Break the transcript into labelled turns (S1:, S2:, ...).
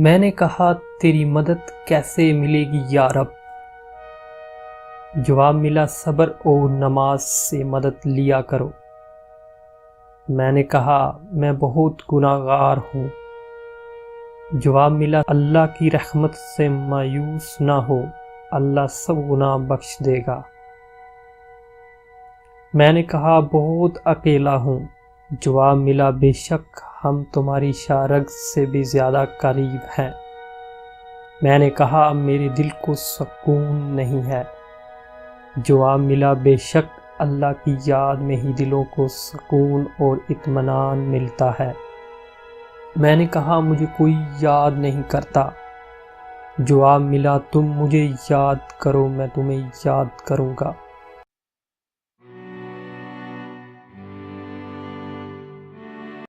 S1: میں نے کہا تیری مدد کیسے ملے گی یا رب؟ جواب ملا صبر اور نماز سے مدد لیا کرو۔ میں نے کہا میں بہت گناہ گار ہوں۔ جواب ملا اللہ کی رحمت سے مایوس نہ ہو، اللہ سب گناہ بخش دے گا۔ میں نے کہا بہت اکیلا ہوں۔ جواب ملا بے شک ہم تمہاری شارگ سے بھی زیادہ قریب ہیں۔ میں نے کہا میرے دل کو سکون نہیں ہے۔ جواب ملا بے شک اللہ کی یاد میں ہی دلوں کو سکون اور اطمینان ملتا ہے۔ میں نے کہا مجھے کوئی یاد نہیں کرتا۔ جواب ملا تم مجھے یاد کرو میں تمہیں یاد کروں گا۔